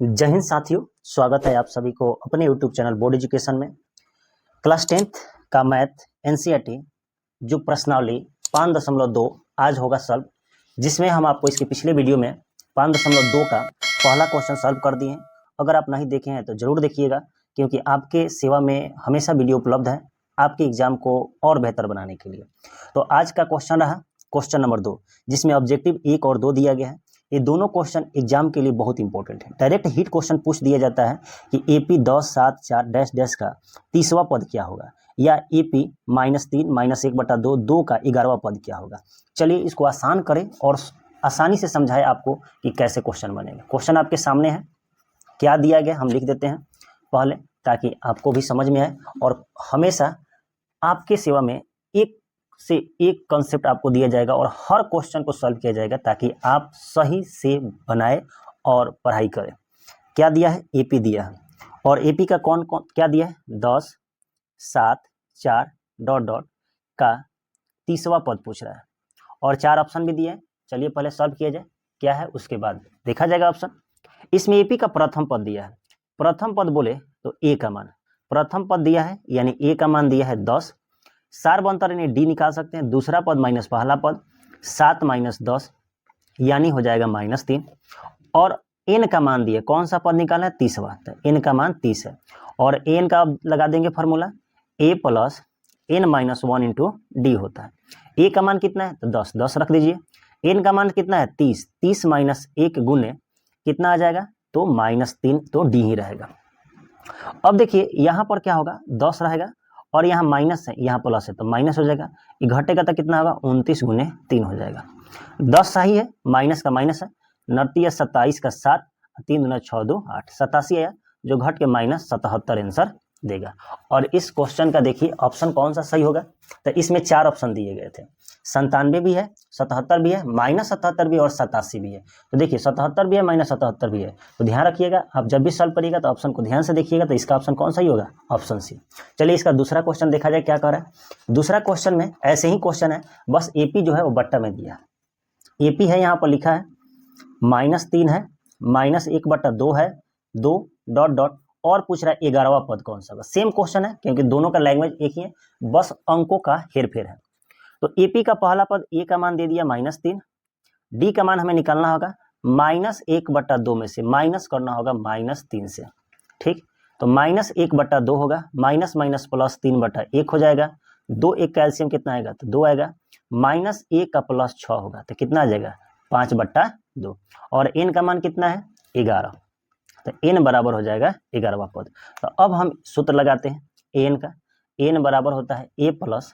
जय हिंद साथियों, स्वागत है आप सभी को अपने YouTube चैनल बोर्ड एजुकेशन में। क्लास 10th का मैथ NCERT जो प्रश्नावली 5.2 आज होगा सॉल्व, जिसमें हम आपको इसके पिछले वीडियो में 5.2 का पहला क्वेश्चन सॉल्व कर दिए हैं। अगर आप नहीं देखे हैं तो जरूर देखिएगा, क्योंकि आपके सेवा में हमेशा वीडियो उपलब्ध है आपके एग्जाम को और बेहतर बनाने के लिए। तो आज का क्वेश्चन रहा क्वेश्चन नंबर 2, जिसमें ऑब्जेक्टिव 1 और 2 दिया गया है। ये दोनों क्वेश्चन एग्जाम के लिए बहुत इंपॉर्टेंट है। डायरेक्ट हिट क्वेश्चन पूछ दिया जाता है कि AP 10 7 4 डैश डैश का 30वां पद क्या होगा, या AP -3 -1/2 2 का 11वां पद क्या होगा। चलिए इसको आसान करें और आसानी से समझाएं आपको कि कैसे क्वेश्चन बनेगा। क्वेश्चन आपके सामने है, क्या दिया गया हम लिख देते हैं पहले, ताकि आपको भी समझ में आए। और हमेशा आपके सेवा में एक से एक कंसेप्ट आपको दिया जाएगा और हर क्वेश्चन को सॉल्व किया जाएगा, ताकि आप सही से बनाए और पढ़ाई करें। क्या दिया है? AP दिया है, और AP का कौन कौन क्या दिया है? 10 7 4 डॉट डॉट का 30वां पद पूछ रहा है, और 4 ऑप्शन भी दिए हैं। चलिए पहले सॉल्व किया जाए क्या है, उसके बाद देखा जाएगा ऑप्शन। इसमें AP का प्रथम पद दिया है। प्रथम पद बोले तो A का मान, प्रथम पद दिया है यानी A का मान दिया है 10। सार्वंतर यानी D निकाल सकते हैं, दूसरा पद माइनस पहला पद, 7 - 10 यानी हो जाएगा -3। और N का मान दिया, कौन सा पद निकालना है? 30वां, तो N का मान 30 है। और N का लगा देंगे formula, A + N - 1 into D होता है। A का मान कितना है? तो 10, 10 रख दीजिए। N का मान कितना है? 30, 30 - 1 गुने कितना आ जाएगा? तो -3, तो D ही रहेगा। अब देखिए यहाँ पर क्या होगा, 10 रहेगा और यहाँ माइनस है, यहाँ प्लस है, तो माइनस हो जाएगा। ये घटेगा तो कितना होगा? 29 × 3 हो जाएगा। 10 सही है, माइनस का माइनस है, 29 27 का 7, 3 × 6 2 8, 87 आया, जो घट के -77 आंसर देगा। और इस क्वेश्चन का देखिए ऑप्शन कौन सा सही होगा, तो इसमें 4 ऑप्शन दिए गए थे। 97 भी है, 77 भी है, -77 भी और 87 भी है। तो देखिए 77 भी है, -77 भी है, तो ध्यान रखिएगा आप जब भी सॉल्व करिएगा तो ऑप्शन को ध्यान से देखिएगा। तो इसका ऑप्शन कौन सा ही होगा? Option C. चलिए इसका दूसरा क्वेश्चन देखा जाए क्या कर रहा है। दूसरा क्वेश्चन में ऐसे ही क्वेश्चन है, बस AP जो है वो बट्टा में दिया है। AP है, यहाँ पर लिखा है -3 है, -1/2 है, 2 डॉट डॉट, और पूछ रहा है 11वां पद कौन सा होगा। सेम क्वेश्चन है, क्योंकि दोनों का लैंग्वेज एक ही है, बस अंकों का हेरफेर है। तो AP का पहला पद A का मान दे दिया -3, D का मान हमें निकालना होगा -1/2 में से माइनस करना होगा -3 से, ठीक। तो -1/2 होगा, माइनस माइनस प्लस 3/1 हो जाएगा। 2 1 का एलसीएम कितना आएगा? तो 2 आएगा। -1 का प्लस 6 होगा तो कितना आ जाएगा? 5/2। और N का मान कितना है? 11, तो N बराबर हो जाएगा 11वां पद। तो अब हम सूत्र लगाते हैं N का। N बराबर होता है A +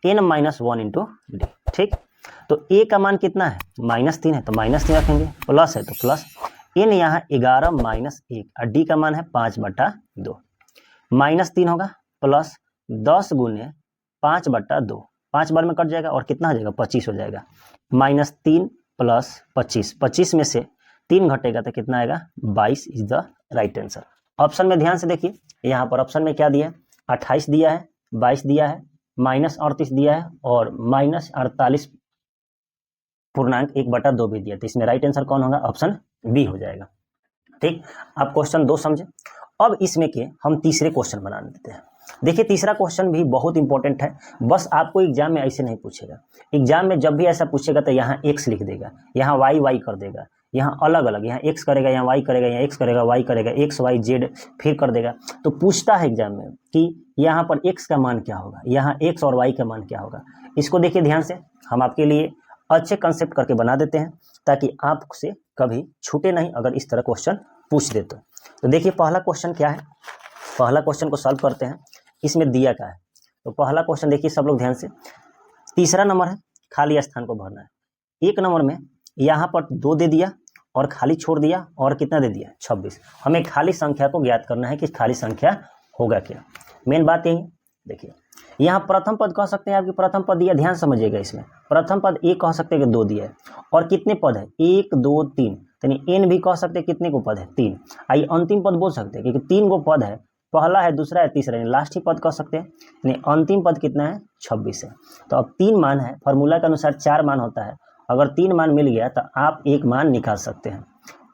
N - 1 इंटू D, ठीक। तो A का मान कितना है? -3 है, तो -3 रखेंगे, प्लस है तो प्लस, N यहाँ 11 - 1, और D का मान है 5/2। -3 होगा प्लस 10 × 5/2, 5 बार में कट जाएगा और कितना हो जाएगा? 25 हो जाएगा। -3 + 25, 25 में से 3 घटेगा तो कितना आएगा? 22 is the right answer. Option में ध्यान से देखिए, यहाँ पर ऑप्शन में क्या दिया है? 28 दिया है, 22 दिया है, -38 दिया है, और -48.1/2 भी दिया। तो इसमें राइट आंसर कौन होगा? ऑप्शन बी हो जाएगा, ठीक। आप क्वेश्चन 2 समझे। अब इसमें के हम तीसरे क्वेश्चन बना देते हैं। देखिए तीसरा क्वेश्चन भी बहुत इंपॉर्टेंट है, बस आपको एग्जाम में ऐसे नहीं पूछेगा। एग्जाम में जब भी ऐसा पूछेगा तो यहाँ x लिख देगा, यहाँ y कर देगा, यहाँ अलग अलग, यहाँ x करेगा, यहाँ y करेगा, यहाँ x करेगा, y करेगा, x y z फिर कर देगा। तो पूछता है एग्जाम में कि यहाँ पर x का मान क्या होगा, यहाँ x और y का मान क्या होगा। इसको देखिए ध्यान से, हम आपके लिए अच्छे कंसेप्ट करके बना देते हैं, ताकि आपसे कभी छूटे नहीं अगर इस तरह क्वेश्चन पूछ दे तो देखिए पहला क्वेश्चन क्या है, पहला क्वेश्चन को सॉल्व करते हैं। इसमें दिया क्या है? तो पहला क्वेश्चन देखिए सब लोग ध्यान से, तीसरा नंबर है, खाली स्थान को भरना है। 1 नंबर में यहाँ पर 2 दे दिया और खाली छोड़ दिया, और कितना दे दिया? 26। हमें खाली संख्या को ज्ञात करना है कि खाली संख्या होगा क्या। मेन बात यही, देखिए यहाँ प्रथम पद कह सकते हैं, आपकी प्रथम पद दिया, ध्यान समझिएगा। इसमें प्रथम पद A कह सकते हैं कि 2 दिया है, और कितने पद है? 1 2 3, यानी N भी कह सकते हैं कितने को पद है? 3। आई अंतिम पद बोल सकते हैं, क्योंकि 3 को पद है, पहला है, दूसरा है, तीसरा है, लास्ट ही पद कह सकते हैं। यानी अंतिम पद कितना है? 26 है। तो अब 3 मान है, फॉर्मूला के अनुसार 4 मान होता है। अगर 3 मान मिल गया तो आप 1 मान निकाल सकते हैं।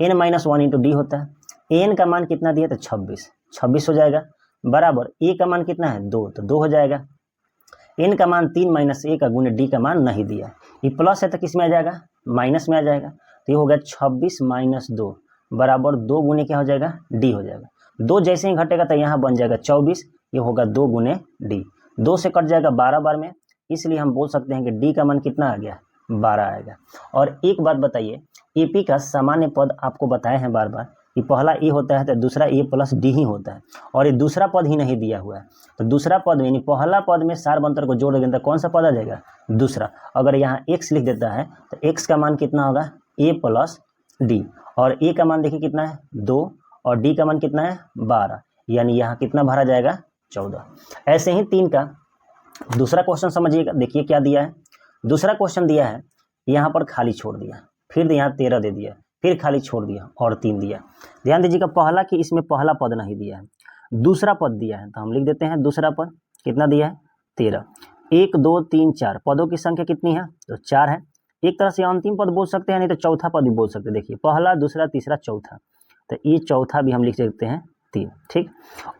N - 1 इंटू D होता है, एन का मान कितना दिया, तो 26 हो जाएगा, बराबर ए का मान कितना है 2, तो 2 हो जाएगा। एन का मान 3 माइनस ए का गुने डी का मान नहीं दिया, ये प्लस है तो किस में आ जाएगा, माइनस में आ जाएगा। तो ये हो गया 26 माइनस 2 बराबर 2 गुने क्या हो जाएगा, डी हो जाएगा। 2 जैसे ही घटेगा तो यहाँ बन जाएगा 24, ये होगा 2 गुने डी। 2 से कट जाएगा 12 बार में, इसलिए हम बोल सकते हैं कि डी का मान कितना आ गया, 12 आएगा। और एक बात बताइए, एपी का सामान्य पद आपको बताए हैं बार बार कि पहला ए होता है तो दूसरा ए प्लस डी ही होता है, और ये दूसरा पद ही नहीं दिया हुआ है। तो दूसरा पद यानी पहला पद में सारबंतर को जोड़ देंगे तो कौन सा पद आ जाएगा, दूसरा। अगर यहाँ एक्स लिख देता है तो एक्स का मान कितना होगा, ए प्लस डी, और ए का मान देखिए कितना है 2, और डी का मान कितना है 12, यानी यहाँ कितना भरा जाएगा 14। ऐसे ही 3 का दूसरा क्वेश्चन समझिएगा, देखिए क्या दिया है। दूसरा क्वेश्चन दिया है, यहाँ पर खाली छोड़ दिया, फिर यहाँ 13 दे दिया, फिर खाली छोड़ दिया और 3 दिया। ध्यान दीजिएगा पहला कि इसमें पहला पद नहीं दिया है, दूसरा पद दिया है, तो हम लिख देते हैं दूसरा पद कितना दिया है 13। 1 2 3 4 पदों की संख्या कितनी है, तो 4 है। एक तरह से अंतिम पद बोल सकते हैं, नहीं तो चौथा पद भी बोल सकते हैं। देखिए पहला दूसरा तीसरा चौथा, तो ये चौथा भी हम लिख सकते हैं 3, ठीक।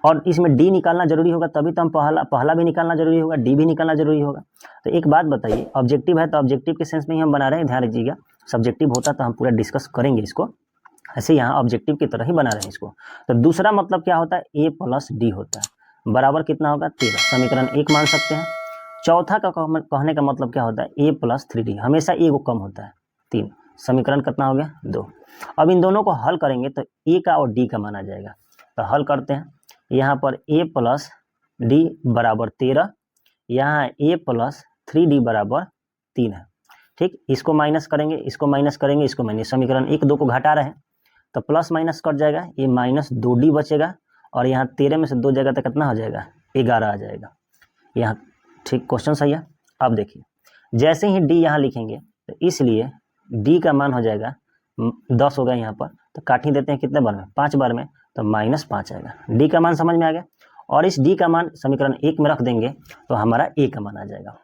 और इसमें डी निकालना जरूरी होगा, तभी तो हम पहला भी निकालना जरूरी होगा, डी भी निकालना जरूरी होगा। तो एक बात बताइए, ऑब्जेक्टिव है तो ऑब्जेक्टिव के सेंस में ही हम बना रहे हैं, ध्यान रखिएगा। सब्जेक्टिव होता तो हम पूरा डिस्कस करेंगे इसको, ऐसे यहाँ ऑब्जेक्टिव की तरह ही बना रहे हैं इसको। तो दूसरा मतलब क्या होता है, ए प्लस डी होता है, बराबर कितना होगा 13, समीकरण 1 मान सकते हैं। चौथा का कहने का मतलब क्या होता है, ए प्लस 3डी, हमेशा ए को कम होता है 3, समीकरण कितना हो गया 2। अब इन दोनों को हल करेंगे तो ए का और डी का मान आ जाएगा। तो हल करते हैं, यहाँ पर ए प्लस डी बराबर 13, यहाँ ए प्लस 3डी बराबर 3 है, ठीक। इसको माइनस करेंगे, इसको माइनस करेंगे, इसको माइनस, समीकरण 1 2 को घटा रहे हैं तो प्लस माइनस कट जाएगा, ये माइनस 2d बचेगा, और यहाँ 13 में से 2 जगह तक कितना हो जाएगा 11 आ जाएगा यहाँ, ठीक। क्वेश्चन सही है। अब देखिए जैसे ही d यहाँ लिखेंगे तो इसलिए d का मान हो जाएगा 10 होगा यहाँ पर, तो काट ही देते हैं कितने बार में, 5 बार में, तो -5 आएगा। d का मान समझ में आ गया, और इस d का मान समीकरण 1 में रख देंगे तो हमारा a का मान आ जाएगा।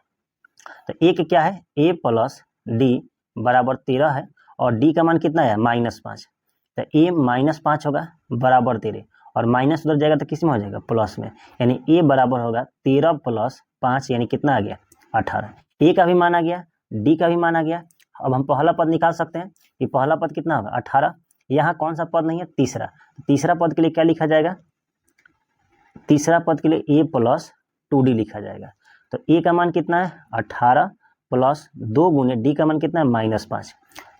तो a क्या है, a प्लस डी बराबर 13 है, और d का मान कितना है -5, तो a -5 होगा बराबर 13, और माइनस उधर जाएगा तो किस में हो जाएगा, प्लस में, यानी a बराबर होगा 13 + 5, यानी कितना आ गया 18। a का भी मान आ गया, d का भी मान आ गया। अब हम पहला पद निकाल सकते हैं, ये पहला पद कितना होगा 18, यहाँ कौन सा पद नहीं है, तीसरा। तीसरा पद के लिए क्या लिखा जाएगा, तीसरा पद के लिए a + 2d लिखा जाएगा। तो a का मान कितना है 18 + 2 गुने d का मान कितना है -5।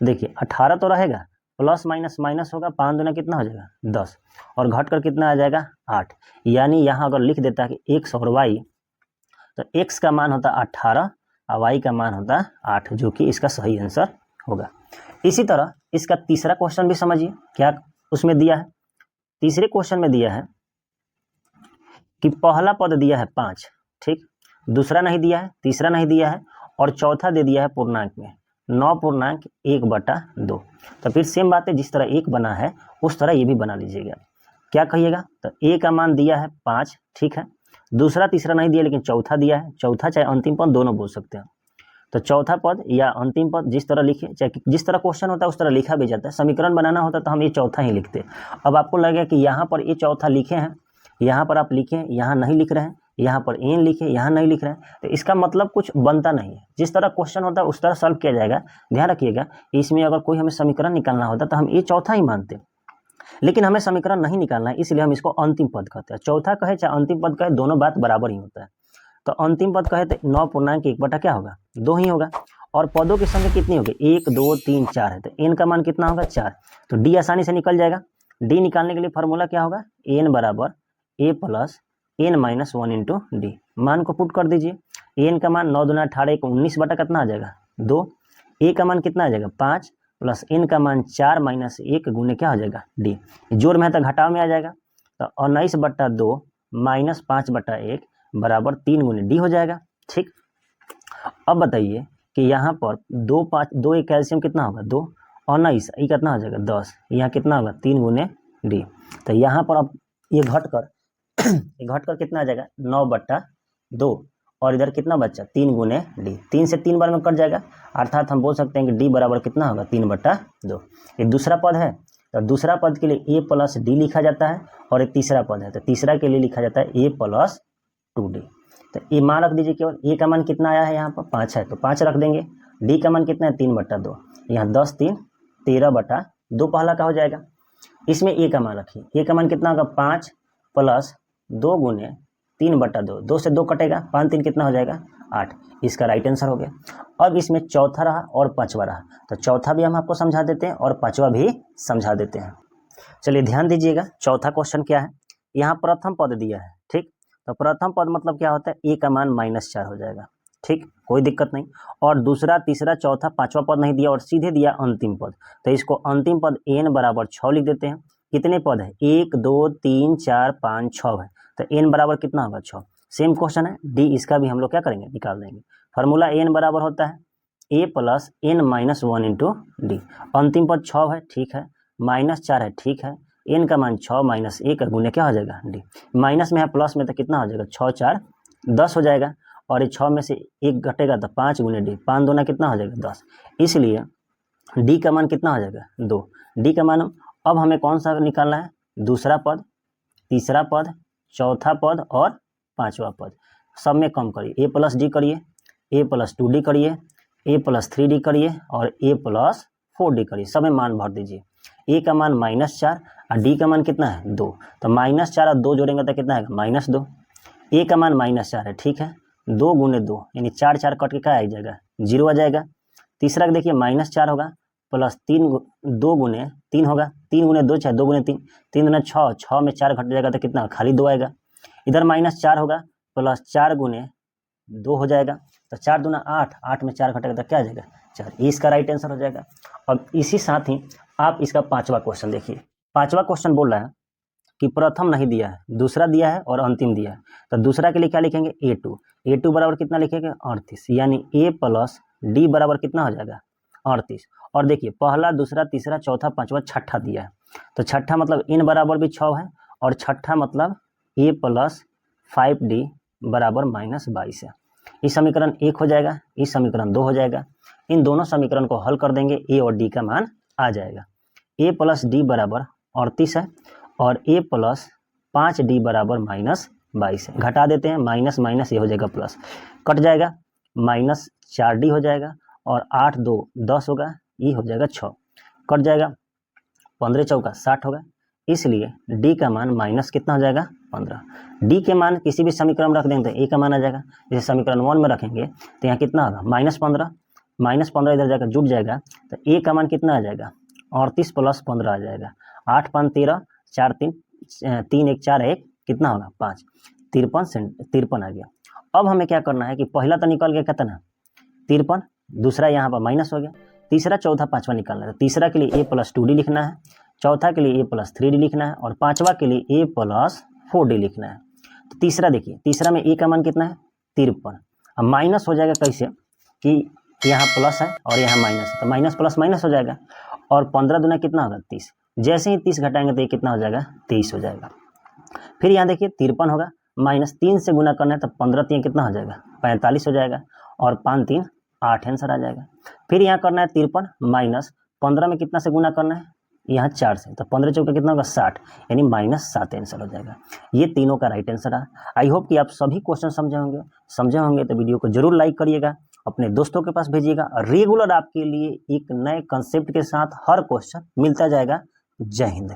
देखिए 18 तो रहेगा, प्लस माइनस माइनस होगा, 5 दूना कितना हो जाएगा 10, और घट कर कितना आ जाएगा 8। यानी यहाँ अगर लिख देता है कि x और y, तो x का मान होता है 18 और y का मान होता है 8, जो कि इसका सही आंसर होगा। इसी तरह इसका तीसरा क्वेश्चन भी समझिए, क्या उसमें दिया है। तीसरे क्वेश्चन में दिया है कि पहला पद दिया है 5, ठीक, दूसरा नहीं दिया है, तीसरा नहीं दिया है, और चौथा दे दिया है पूर्णांक में 9.1/2। तो फिर सेम बात है, जिस तरह 1 बना है उस तरह ये भी बना लीजिएगा। क्या कहिएगा, तो a का मान दिया है 5, ठीक है, दूसरा तीसरा नहीं दिया लेकिन चौथा दिया है, चौथा चाहे अंतिम पद दोनों बोल सकते हैं। तो चौथा पद या अंतिम पद जिस तरह लिखे, चाहे जिस तरह क्वेश्चन होता है उस तरह लिखा भी जाता है। समीकरण बनाना होता तो हम ये चौथा ही लिखते। अब आपको लगेगा कि यहाँ पर ये चौथा लिखे हैं, यहाँ पर आप लिखें, यहाँ नहीं लिख रहे हैं, यहाँ पर एन लिखे, यहाँ नहीं लिख रहे हैं, तो इसका मतलब कुछ बनता नहीं है। जिस तरह क्वेश्चन होता है उस तरह सॉल्व किया जाएगा। ध्यान रखिएगा, इसमें अगर कोई हमें समीकरण निकालना होता तो हम ये चौथा ही मानते, लेकिन हमें समीकरण नहीं निकालना है, इसलिए हम इसको अंतिम पद कहते हैं। चौथा कहे चाहे अंतिम पद कहे, दोनों बात बराबर ही होता है। तो अंतिम पद कहे तो 9.1 क्या होगा 2 ही होगा, और पदों की संख्या कितनी होगी 1 2 3 4 है, तो एन का मान कितना होगा 4। तो डी आसानी से निकल जाएगा। डी निकालने के लिए फॉर्मूला क्या होगा, एन बराबर a + n - 1 × d। मान को पुट कर दीजिए, एन का मान 9 दूना 18 को 19 बटा कितना आ जाएगा 2, a का मान कितना आ जाएगा 5 प्लस n का मान 4 - 1 गुने क्या हो जाएगा d। जोड़ में है तो घटाव में आ जाएगा, तो 19/2 - 5/1 बराबर 3 गुने d हो जाएगा, ठीक। अब बताइए कि यहाँ पर 2 एक कैल्शियम कितना होगा 2, 19 ये कितना हो जाएगा 10, यहाँ कितना होगा 3 गुने d। तो यहाँ पर अब ये घट कर कितना आ जाएगा 9/2, और इधर कितना बच्चा 3 गुने डी। 3 से 3 बार में कट जाएगा, अर्थात हम बोल सकते हैं कि डी बराबर कितना होगा 3/2। ये दूसरा पद है, तो दूसरा पद के लिए a प्लस डी लिखा जाता है, और एक तीसरा पद है तो तीसरा के लिए लिखा जाता है a प्लस 2d। तो ये मान रख दीजिए, केवल a का मान कितना आया है यहाँ पर 5 है तो 5 रख देंगे, d का मान कितना है 3/2, यहाँ 10 3 13/2 पहला का हो जाएगा। इसमें a का मान रखिए, a का मान कितना होगा 5 प्लस 2 गुने 3/2, 2 से 2 कटेगा, 5 3 कितना हो जाएगा 8, इसका राइट आंसर हो गया। अब इसमें चौथा रहा और पांचवा रहा, तो चौथा भी हम आपको समझा देते हैं और पांचवा भी समझा देते हैं। चलिए ध्यान दीजिएगा, चौथा क्वेश्चन क्या है, यहाँ प्रथम पद दिया है, ठीक, तो प्रथम पद मतलब क्या होता है, a का मान -4 हो जाएगा, ठीक, कोई दिक्कत नहीं। और दूसरा तीसरा चौथा पांचवा पद नहीं दिया और सीधे दिया अंतिम पद, तो इसको अंतिम पद n बराबर 6 लिख देते हैं। कितने पद है, 1 2 3 4 5 6 है, तो n बराबर कितना होगा 6। सेम क्वेश्चन है, d इसका भी हम लोग क्या करेंगे, निकाल देंगे। फार्मूला n बराबर होता है a plus n minus 1 into D. अंतिम पद 6 है, ठीक है, -4 है, ठीक है, n का मान 6 माइनस 1 गुने क्या हो जाएगा d, माइनस में है प्लस में तो कितना हो जाएगा 6 4 10 हो जाएगा, और ये 6 में से 1 घटेगा तो 5 गुने d, 5 दूना कितना हो जाएगा 10, इसलिए d का मान कितना हो जाएगा 2। d का मान अब हमें कौन सा निकालना है, दूसरा पद, तीसरा पद, चौथा पद और पांचवा पद, सब में कम करिए, a प्लस डी करिए, a प्लस 2d करिए, a प्लस 3d करिए और a प्लस 4d करिए, सब में मान भर दीजिए। a का मान -4 और d का मान कितना है 2, तो -4 और 2 जोड़ेंगे तो कितना आएगा -2। a का मान -4 है, ठीक है, 2 गुने 2 यानी 4 4 कट के क्या आ जाएगा 0 आ जाएगा। तीसरा देखिए -4 होगा प्लस 3 2 गुने 3 होगा, 3 गुने 2 चाहे 2 गुने 3, 3 गुने 6, 6 में 4 घट जाएगा तो कितना खाली 2 आएगा। इधर -4 होगा प्लस 4 गुने 2 हो जाएगा, तो 4 दूना 8, 8 में 4 घटेगा तो क्या आ जाएगा 4, इसका राइट आंसर हो जाएगा। अब इसी साथ ही आप इसका पांचवा क्वेश्चन देखिए, पांचवा क्वेश्चन बोल रहा है कि प्रथम नहीं दिया है, दूसरा दिया है और अंतिम दिया है, तो दूसरा के लिए क्या लिखेंगे a2 बराबर कितना लिखेंगे 38, यानी a प्लस डी बराबर कितना हो जाएगा 38। और देखिए पहला दूसरा तीसरा चौथा पांचवा छठा दिया है, तो छठा मतलब n बराबर भी 6 है, और छठा मतलब a प्लस 5d बराबर -22 है। इस समीकरण 1 हो जाएगा, इस समीकरण 2 हो जाएगा, इन दोनों समीकरण को हल कर देंगे, a और d का मान आ जाएगा। a प्लस डी बराबर 38 है और a प्लस 5d बराबर -22 है, घटा देते हैं, माइनस माइनस ये हो जाएगा प्लस, कट जाएगा, -4d हो जाएगा और 8 2 10 होगा, ये हो जाएगा 6, कट जाएगा, 15 चौका 60 होगा, इसलिए d का मान माइनस कितना हो जाएगा 15। d के मान किसी भी समीकरण में रख देंगे तो a का मान आ जाएगा, जैसे समीकरण 1 में रखेंगे तो यहाँ कितना होगा -15, -15 इधर जाकर जुट जाएगा तो a का मान कितना आ जाएगा 38 प्लस 15 आ जाएगा, 8 5 13 4 3 3 1 4 1 कितना होगा 5, 53 आ गया। अब हमें क्या करना है कि पहला तो निकल गया कितना 53, दूसरा यहाँ पर माइनस हो गया, तीसरा चौथा पांचवा निकालना है, तो तीसरा के लिए a प्लस 2d लिखना है, चौथा के लिए a प्लस 3d लिखना है और पांचवा के लिए a प्लस 4d लिखना है। तो तीसरा देखिए, तीसरा में a का मान कितना है 53, अब माइनस हो जाएगा कैसे कि यहाँ प्लस है और यहाँ माइनस है, तो माइनस प्लस माइनस हो जाएगा, और 15 दूना कितना होगा 30, जैसे ही 30 घटाएंगे तो ये कितना हो जाएगा 23 हो जाएगा। फिर यहाँ देखिए 53 होगा, -3 से गुना करना है तो 15 3 कितना हो जाएगा 45 हो जाएगा, और 5 3 8 आंसर आ जाएगा। फिर यहाँ करना है 53 माइनस 15 में कितना से गुना करना है यहाँ 4 से, तो 15 चौका कितना होगा 60, यानी -7 आंसर हो जाएगा। ये तीनों का राइट आंसर है। आई होप कि आप सभी क्वेश्चन समझे होंगे तो वीडियो को जरूर लाइक करिएगा, अपने दोस्तों के पास भेजिएगा, रेगुलर आपके लिए एक नए कंसेप्ट के साथ हर क्वेश्चन मिलता जाएगा। जय हिंद।